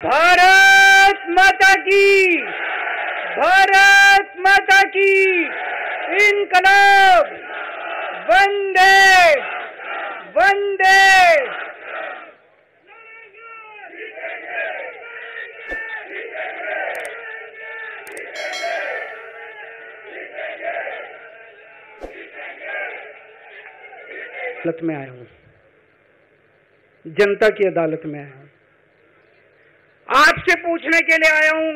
भारत माता की, भारत माता की, इनकलाब, वंदे वंदे। अदालत में आया हूं, जनता की अदालत में आया हूं, आपसे पूछने के लिए आया हूं,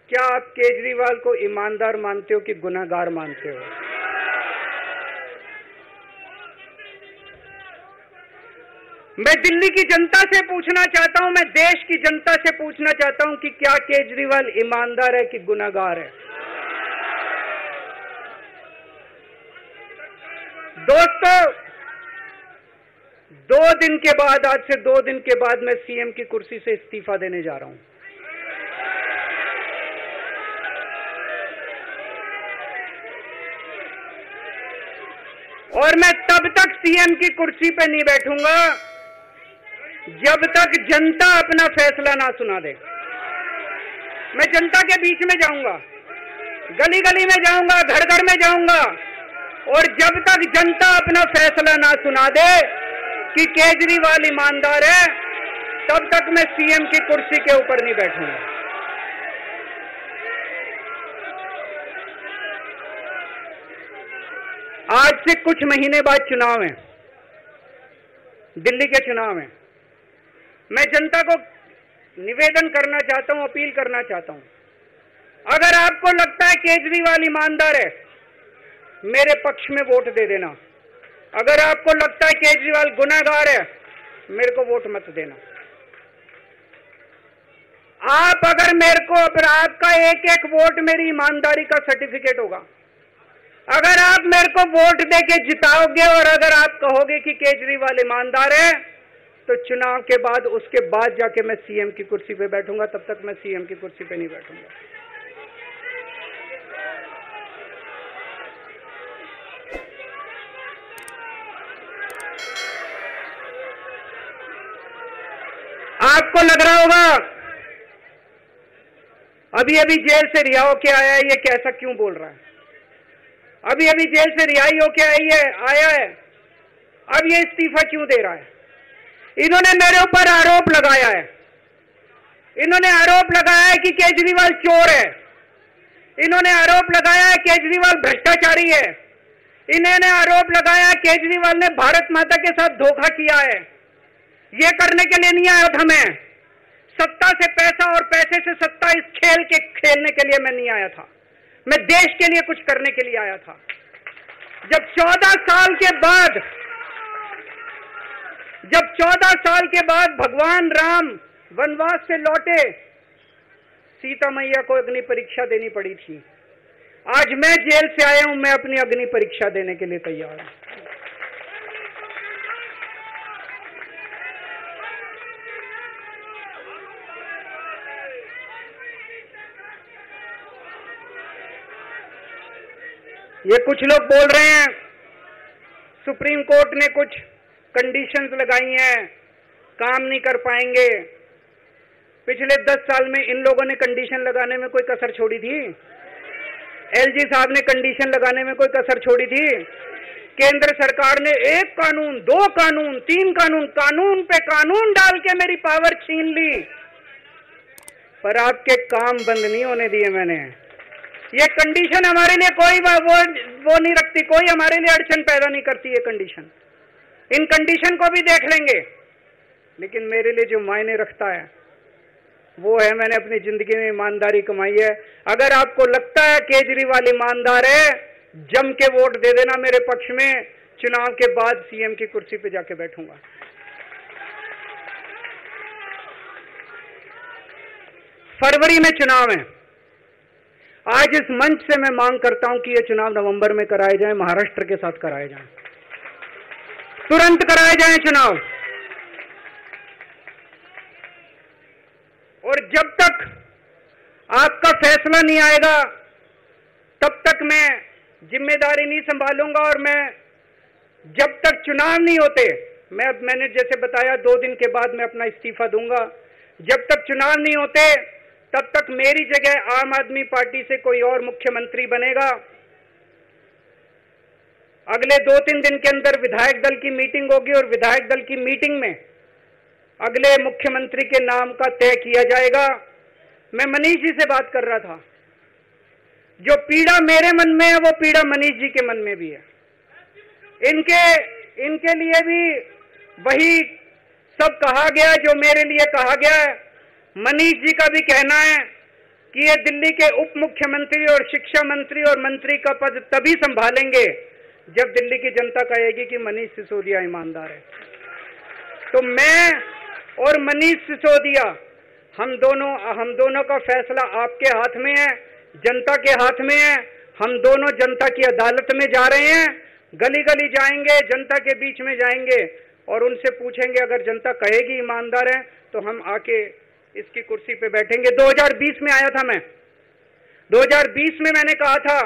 क्या आप केजरीवाल को ईमानदार मानते हो कि गुनहगार मानते हो? मैं दिल्ली की जनता से पूछना चाहता हूं, मैं देश की जनता से पूछना चाहता हूं कि क्या केजरीवाल ईमानदार है कि गुनहगार है? दोस्तों, 2 दिन के बाद, आज से 2 दिन के बाद मैं सीएम की कुर्सी से इस्तीफा देने जा रहा हूं। और मैं तब तक सीएम की कुर्सी पे नहीं बैठूंगा जब तक जनता अपना फैसला ना सुना दे। मैं जनता के बीच में जाऊंगा, गली गली में जाऊंगा, घर घर में जाऊंगा, और जब तक जनता अपना फैसला ना सुना दे कि केजरीवाल ईमानदार है, तब तक मैं सीएम की कुर्सी के ऊपर नहीं बैठूंगा। आज से कुछ महीने बाद चुनाव है, दिल्ली के चुनाव हैं। मैं जनता को निवेदन करना चाहता हूं, अपील करना चाहता हूं, अगर आपको लगता है केजरीवाल ईमानदार है, मेरे पक्ष में वोट दे देना। अगर आपको लगता है केजरीवाल गुनहगार है, मेरे को वोट मत देना। आप अगर मेरे को, आपका एक एक वोट मेरी ईमानदारी का सर्टिफिकेट होगा। अगर आप मेरे को वोट देके जिताओगे और अगर आप कहोगे कि केजरीवाल ईमानदार है, तो चुनाव के बाद, उसके बाद जाके मैं सीएम की कुर्सी पे बैठूंगा। तब तक मैं सीएम की कुर्सी पे नहीं बैठूंगा। आपको लग रहा होगा अभी अभी जेल से रिहा होके आया है, ये कैसा क्यों बोल रहा है? अभी अभी जेल से रिहाई होके आया है, अब ये इस्तीफा क्यों दे रहा है? इन्होंने मेरे ऊपर आरोप लगाया है, इन्होंने आरोप लगाया है कि केजरीवाल चोर है, इन्होंने आरोप लगाया है केजरीवाल भ्रष्टाचारी है, इन्होंने आरोप लगाया है केजरीवाल ने भारत माता के साथ धोखा किया है। ये करने के लिए नहीं आया था मैं, सत्ता से पैसा और पैसे से सत्ता, इस खेल के खेलने के लिए मैं नहीं आया था। मैं देश के लिए कुछ करने के लिए आया था। जब 14 साल के बाद भगवान राम वनवास से लौटे, सीता मैया को अग्नि परीक्षा देनी पड़ी थी। आज मैं जेल से आया हूं, मैं अपनी अग्नि परीक्षा देने के लिए तैयार हूं। ये कुछ लोग बोल रहे हैं सुप्रीम कोर्ट ने कुछ कंडीशंस लगाई हैं, काम नहीं कर पाएंगे। पिछले 10 साल में इन लोगों ने कंडीशन लगाने में कोई कसर छोड़ी थी? एलजी साहब ने कंडीशन लगाने में कोई कसर छोड़ी थी? केंद्र सरकार ने 1 कानून, 2 कानून, 3 कानून, कानून पे कानून डाल के मेरी पावर छीन ली, पर आपके काम बंद नहीं होने दिए मैंने। ये कंडीशन हमारे लिए कोई वो नहीं रखती, कोई हमारे लिए अड़चन पैदा नहीं करती ये कंडीशन। इन कंडीशन को भी देख लेंगे, लेकिन मेरे लिए जो मायने रखता है वो है, मैंने अपनी जिंदगी में ईमानदारी कमाई है। अगर आपको लगता है केजरीवाल ईमानदार है, जम के वोट दे देना मेरे पक्ष में। चुनाव के बाद सीएम की कुर्सी पे जाके बैठूंगा। फरवरी में चुनाव है। आज इस मंच से मैं मांग करता हूं कि ये चुनाव नवंबर में कराए जाएं, महाराष्ट्र के साथ कराए जाएं, तुरंत कराए जाएं चुनाव। और जब तक आपका फैसला नहीं आएगा, तब तक मैं जिम्मेदारी नहीं संभालूंगा। और मैं जब तक चुनाव नहीं होते, मैंने जैसे बताया 2 दिन के बाद मैं अपना इस्तीफा दूंगा। जब तक चुनाव नहीं होते तब तक मेरी जगह आम आदमी पार्टी से कोई और मुख्यमंत्री बनेगा। अगले 2-3 दिन के अंदर विधायक दल की मीटिंग होगी और विधायक दल की मीटिंग में अगले मुख्यमंत्री के नाम का तय किया जाएगा। मैं मनीष जी से बात कर रहा था, जो पीड़ा मेरे मन में है वो पीड़ा मनीष जी के मन में भी है। इनके लिए भी वही सब कहा गया जो मेरे लिए कहा गया है। मनीष जी का भी कहना है कि ये दिल्ली के उप मुख्यमंत्री और शिक्षा मंत्री और मंत्री का पद तभी संभालेंगे जब दिल्ली की जनता कहेगी कि मनीष सिसोदिया ईमानदार है। तो मैं और मनीष सिसोदिया हम दोनों का फैसला आपके हाथ में है, जनता के हाथ में है। हम दोनों जनता की अदालत में जा रहे हैं, गली गली जाएंगे, जनता के बीच में जाएंगे और उनसे पूछेंगे, अगर जनता कहेगी ईमानदार है तो हम आके इसकी कुर्सी पे बैठेंगे। 2020 में आया था मैं, 2020 में मैंने कहा था,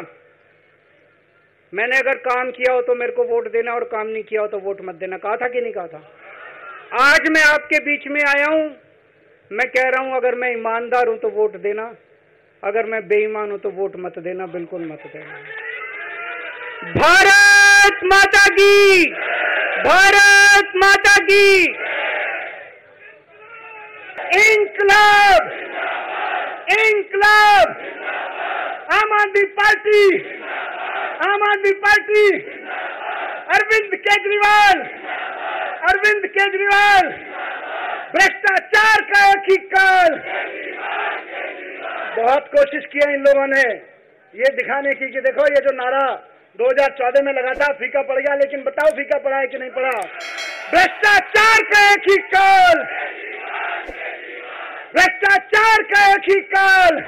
मैंने अगर काम किया हो तो मेरे को वोट देना और काम नहीं किया हो तो वोट मत देना, कहा था कि नहीं कहा था। आज मैं आपके बीच में आया हूं, मैं कह रहा हूं अगर मैं ईमानदार हूं तो वोट देना, अगर मैं बेईमान हूं तो वोट मत देना, बिल्कुल मत देना। भारत माता की, भारत माता की। इंकलाब, इंकलाब, आम आदमी पार्टी, आम आदमी पार्टी, अरविंद केजरीवाल, अरविंद केजरीवाल, भ्रष्टाचार का एक ही काल। बहुत कोशिश किया इन लोगों ने ये दिखाने की कि देखो ये जो नारा 2014 में लगा था फीका पड़ गया, लेकिन बताओ फीका पड़ा है कि नहीं पड़ा। भ्रष्टाचार का एक ही काल, भ्रष्टाचार का एक ही काल।